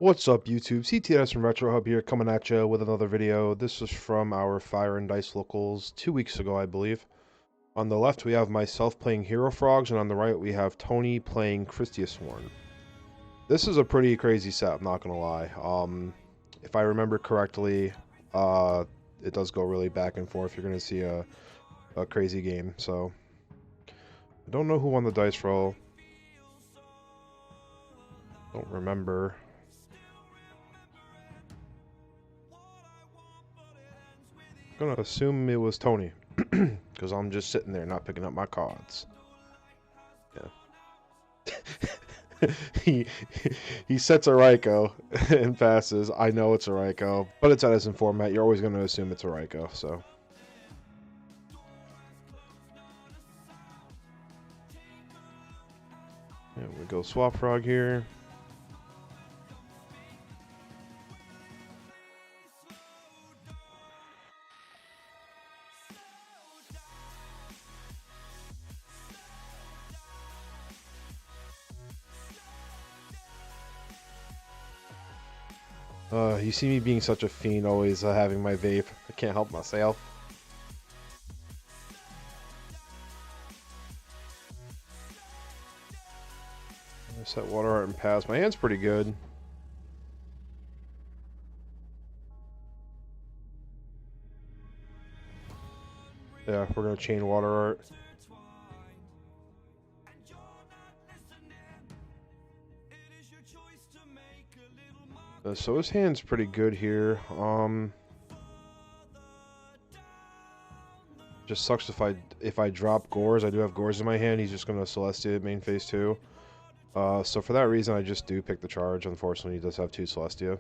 What's up, YouTube? Edison Retro Hub here, coming at you with another video. This is from our Fire and Dice locals 2 weeks ago, I believe. On the left, we have myself playing Hero Frogs, and on the right, we have Tony playing Krystiasworn. This is a pretty crazy set, I'm not gonna lie. If I remember correctly, it does go really back and forth. You're gonna see a crazy game. So, I don't know who won the dice roll. Don't remember. I'm gonna assume it was Tony, because I'm just sitting there not picking up my cards. Yeah. he sets a Raiko and passes. I know it's a Raiko, but it's Edison format. You're always gonna assume it's a Raiko, so. Yeah, we go Swap Frog here. You see me being such a fiend, always having my vape. I can't help myself. I set Water Art and pass. My hand's pretty good. Yeah, we're gonna chain Water Art. So his hand's pretty good here. Just sucks if I drop Gores. I do have Gores in my hand. He's just gonna Celestia main phase 2. So for that reason, I just do pick the charge. Unfortunately, he does have 2 Celestia.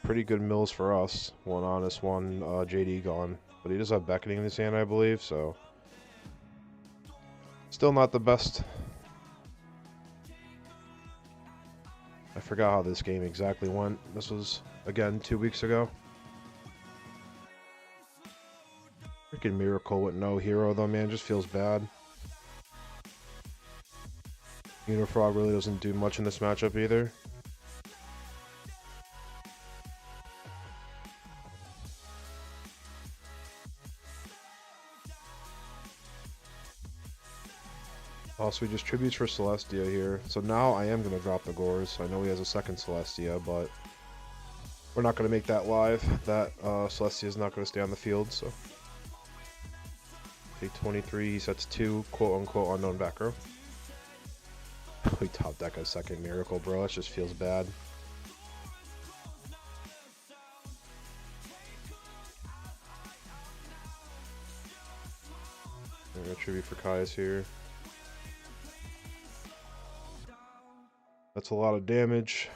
Pretty good mills for us. One Honest, one JD gone. But he does have Beckoning in his hand, I believe, so... Still not the best. I forgot how this game exactly went. This was, again, 2 weeks ago. Freaking Miracle with no hero, though, man. Just feels bad. Unifrog really doesn't do much in this matchup either. Also, he just tributes for Celestia here. So now I am going to drop the Gores. I know he has a second Celestia, but we're not going to make that live. That Celestia is not going to stay on the field, so. Take 23, he sets 2 quote-unquote unknown back row. We top deck a second Miracle, bro. That just feels bad. I'm going to tribute for Kai's here. That's a lot of damage.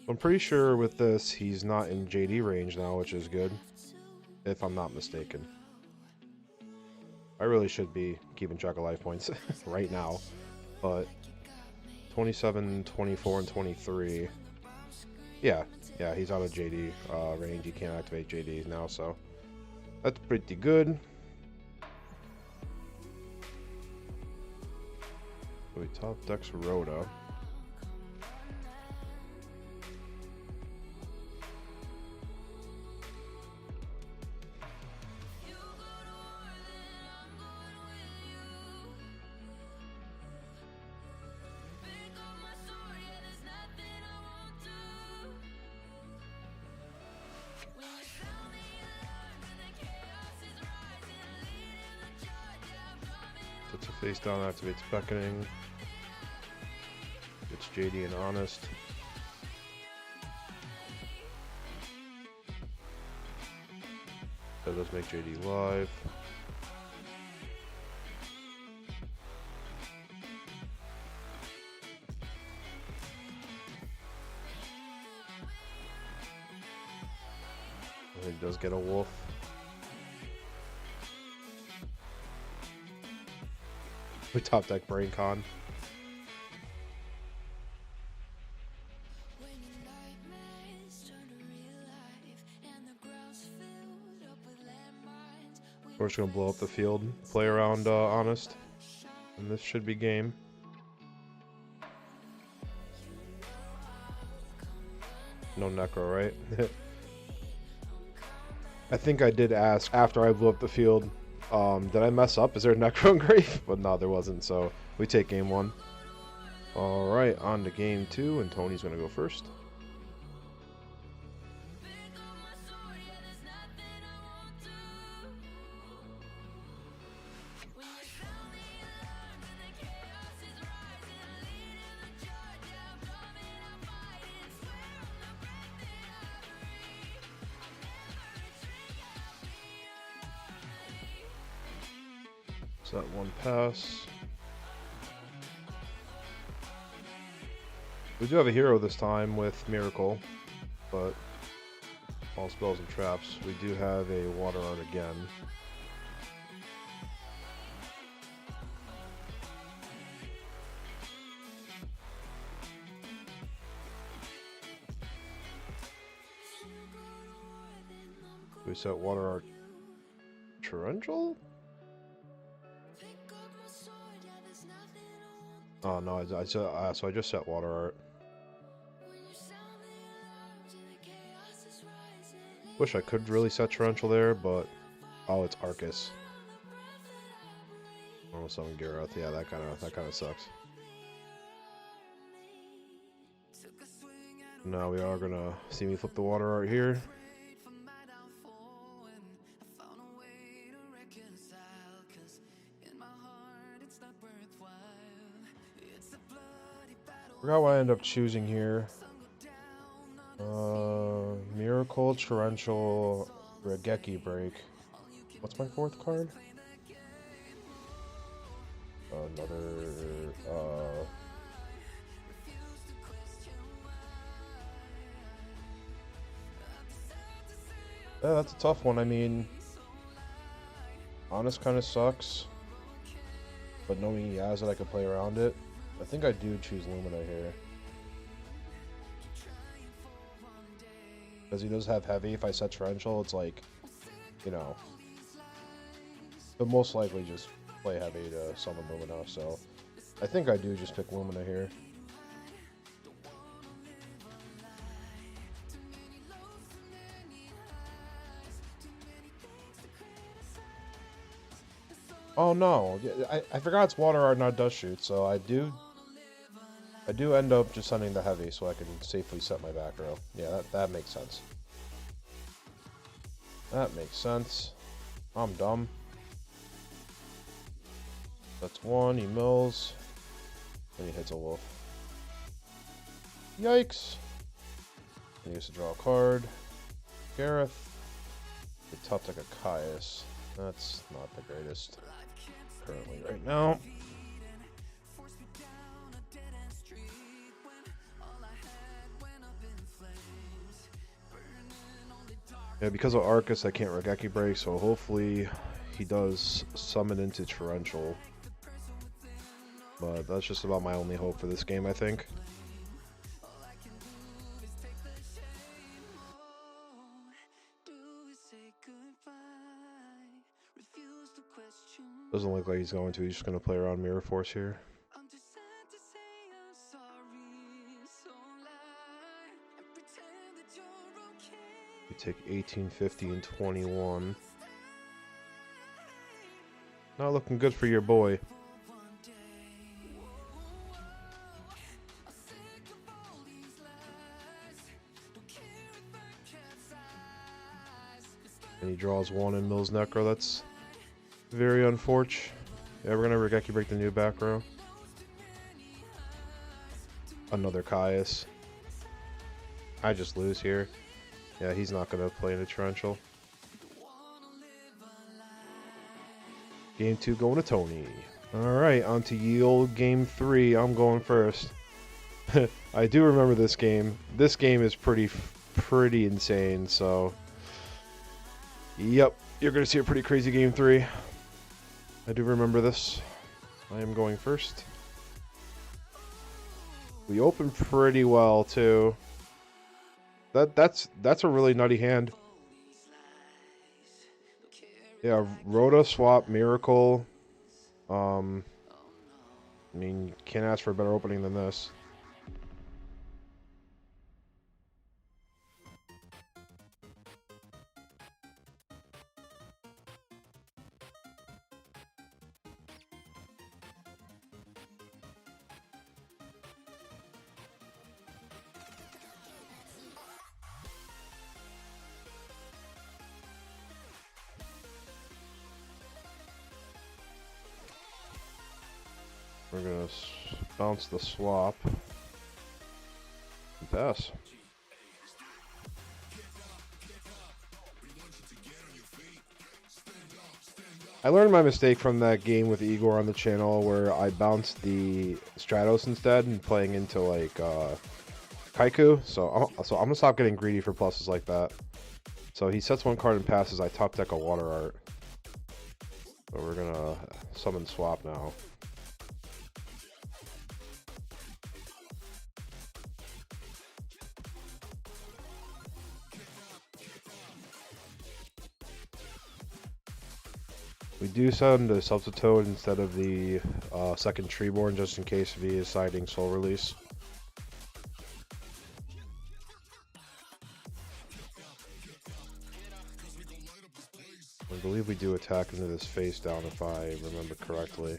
I'm pretty sure with this, he's not in JD range now, which is good. If I'm not mistaken. I really should be keeping track of life points right now. But 27, 24, and 23. Yeah, he's out of JD range. You can't activate JD now, so that's pretty good. So we top decks Rhoda. Puts a face down, activates Beckoning. It's JD and Honest. That does make JD live. And he does get a wolf. We top deck Brain Con. We're just gonna blow up the field, play around honest, and this should be game. No necro, right? I think I did ask after I blew up the field, did I mess up? Is there a necro engrave? But no, there wasn't, so we take game 1. Alright, on to game 2, and Tony's gonna go first. So that one pass. We do have a hero this time with Miracle, but all spells and traps. We do have a water art again. We set water art torrential? Oh no, so I just set water art. Wish I could really set torrential there, but oh, it's Arcus. Normal summon Gareth. Yeah, that kind of sucks. Now we are gonna see me flip the water art here. Forgot what I ended up choosing here. Miracle, Torrential, Regeki Break. What's my 4th card? Another, yeah, that's a tough one. I mean, Honest kind of sucks, but knowing he has it, I could play around it. I think I do choose Lumina here. Because he does have heavy. If I set Torrential, it's like, you know, but most likely just play heavy to summon Lumina, so I think I do just pick Lumina here. Oh no, I forgot it's water art, not dust shoot, so I do end up just sending the heavy so I can safely set my back row. Yeah, that makes sense. That makes sense. I'm dumb. That's 1, he mills. And he hits a wolf. Yikes! And he used to draw a card. Gareth. The top deck a Caius. That's not the greatest currently right now. Yeah, because of Arcus, I can't Regeki Break, so hopefully he does summon into Torrential. But that's just about my only hope for this game, I think. Doesn't look like he's going to. He's just going to play around Mirror Force here. We take 18, 50, and 21. Not looking good for your boy. And he draws 1 and mills Necro. That's very unfortunate. Yeah, we're going to Regeki Break the new back row. Another Caius. I just lose here. Yeah, he's not going to play into Torrential. Game 2 going to Tony. Alright, on to yield game 3. I'm going first. I do remember this game. This game is pretty insane, so... Yep, you're going to see a pretty crazy game 3. I do remember this. I am going first. We opened pretty well, too. That's a really nutty hand. Yeah, Rhoda swap Miracle. I mean, you can't ask for a better opening than this. We're gonna bounce the swap and pass. I learned my mistake from that game with Igor on the channel where I bounced the Stratos instead and playing into like Kaiku. So I'm gonna stop getting greedy for pluses like that. So he sets one card and passes. I top deck a Water Art. So we're gonna summon swap now. We do send a Substitute instead of the second Treeborn just in case V is siding Soul Release. I believe we do attack into this face down if I remember correctly.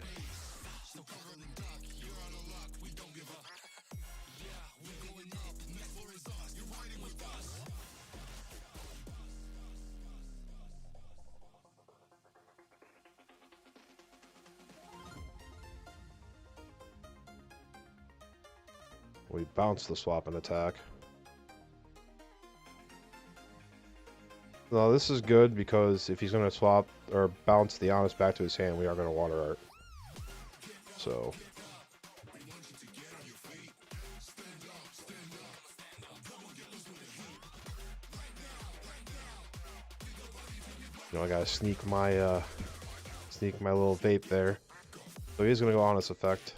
We bounce the swap and attack. Now this is good because if he's going to swap or bounce the Honest back to his hand, we are going to Water Art. So you know, I gotta sneak my little vape there. So he's gonna go Honest Effect.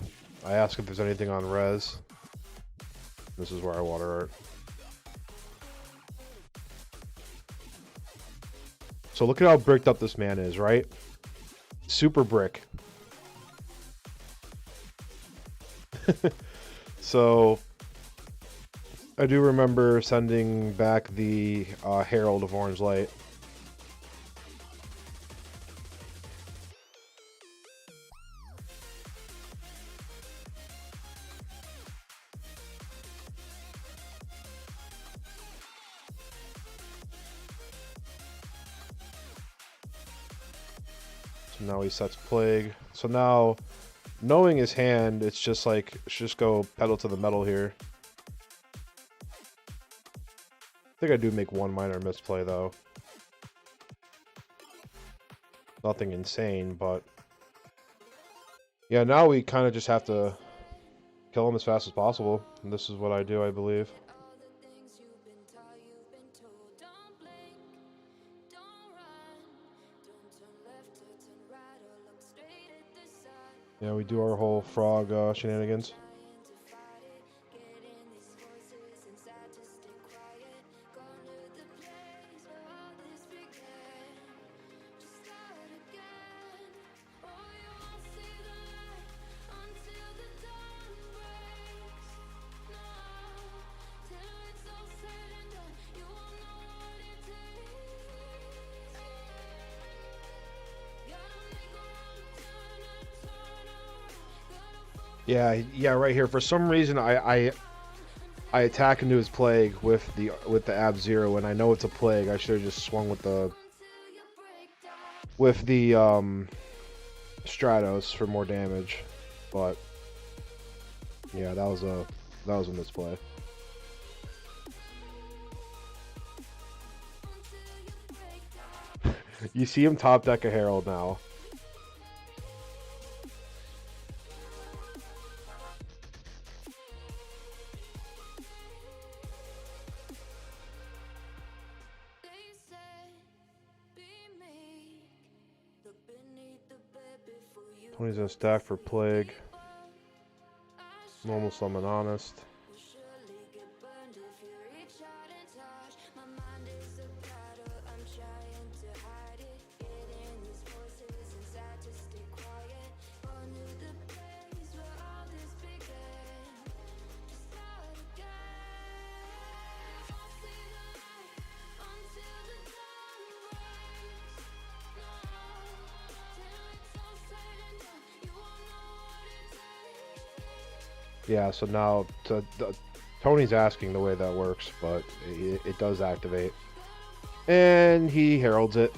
I ask if there's anything on res. This is where I Water Art. So look at how bricked up this man is, right? Super brick. So I do remember sending back the Herald of Orange Light. So now he sets Plague. So now, knowing his hand, it's just like, let's just go pedal to the metal here. I think I do make one minor misplay though. Nothing insane, but yeah, now we kind of just have to kill him as fast as possible. And this is what I do, I believe. Yeah, we do our whole frog shenanigans. Yeah, right here. For some reason, I attack into his Plague with the Ab-Zero, and I know it's a Plague. I should have just swung with the Stratos for more damage, but yeah, that was a misplay. You see him top deck a Herald now. Tony's gonna stack for Plague. Normal summon Honest. Yeah, so now Tony's asking the way that works, but it does activate. And he heralds it.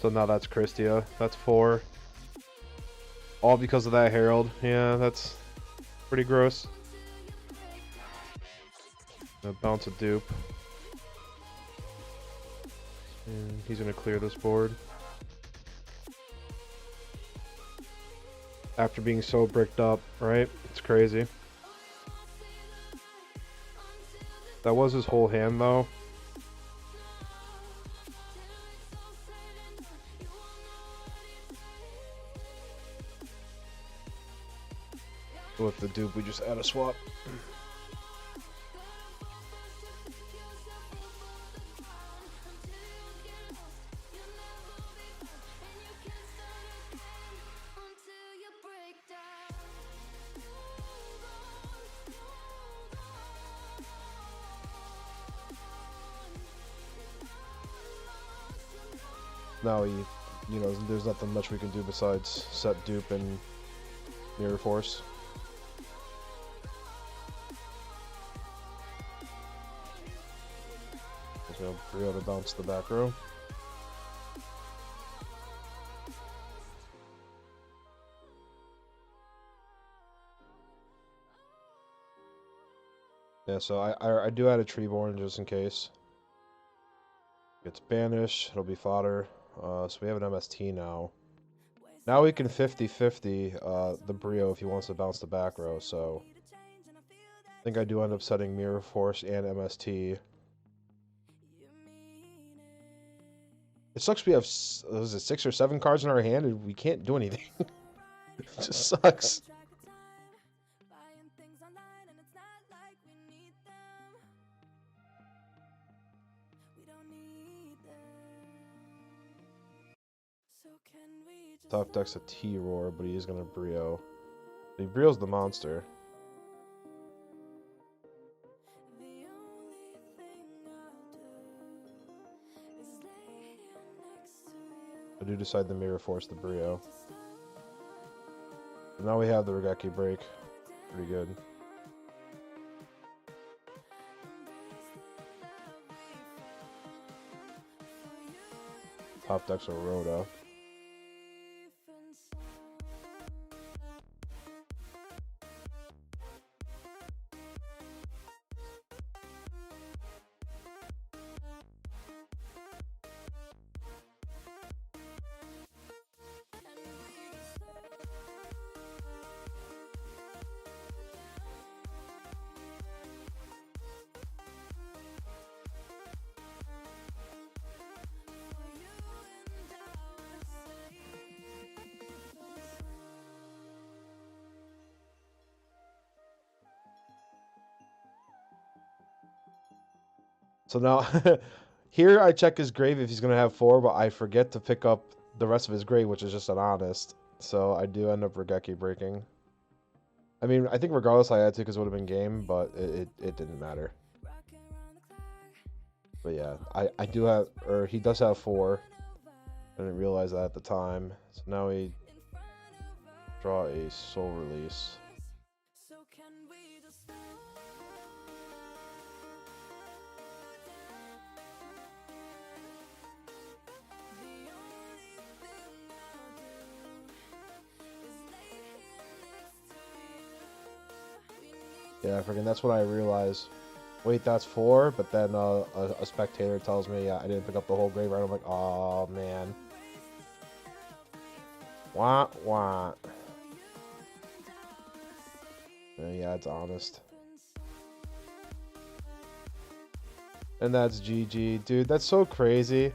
So now that's Krystia. That's 4. All because of that herald. Yeah, that's pretty gross. Bounce a dupe. And he's going to clear this board. After being so bricked up, right? It's crazy. That was his whole hand, though. With the dupe, we just add a swap. Now there's nothing much we can do besides set dupe and mirror force. Just gonna be able to bounce the back row. Yeah, so I do add a Treeborn just in case. Gets banished, it'll be fodder. So we have an MST now. Now we can 50-50 the Brio if he wants to bounce the back row, so I think I do end up setting Mirror Force and MST. It sucks we have, was it 6 or 7 cards in our hand and we can't do anything. It just sucks. Top deck's a T-Roar, but he is gonna Brio. He Brio's the monster. I do decide to Mirror Force the Brio. But now we have the Regeki break. Pretty good. Top deck's a Rhoda. So now, here I check his grave if he's going to have 4, but I forget to pick up the rest of his grave, which is just an honest. So I do end up Regeki breaking. I mean, I think regardless I had to because it would have been game, but it didn't matter. But yeah, I do have, or he does have 4. I didn't realize that at the time. So now we draw a soul release. Yeah, freaking that's when I realized, wait, that's 4, but then a spectator tells me, yeah, I didn't pick up the whole graveyard. I'm like, oh, man. Wah, wah. Yeah, it's honest. And that's GG. Dude, that's so crazy.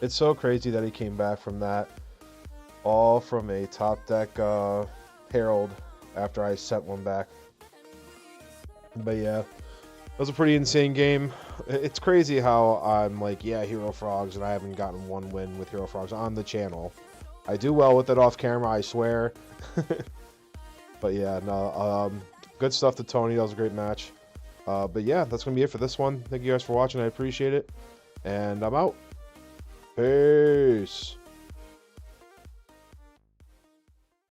It's so crazy that he came back from that. All from a top deck Herald after I sent one back. But yeah, it was a pretty insane game. It's crazy how I'm like, yeah, Hero Frogs, and I haven't gotten one win with Hero Frogs on the channel. I do well with it off camera, I swear. But yeah, no, Good stuff to Tony. That was a great match. But yeah, that's going to be it for this one. Thank you guys for watching. I appreciate it. And I'm out. Peace.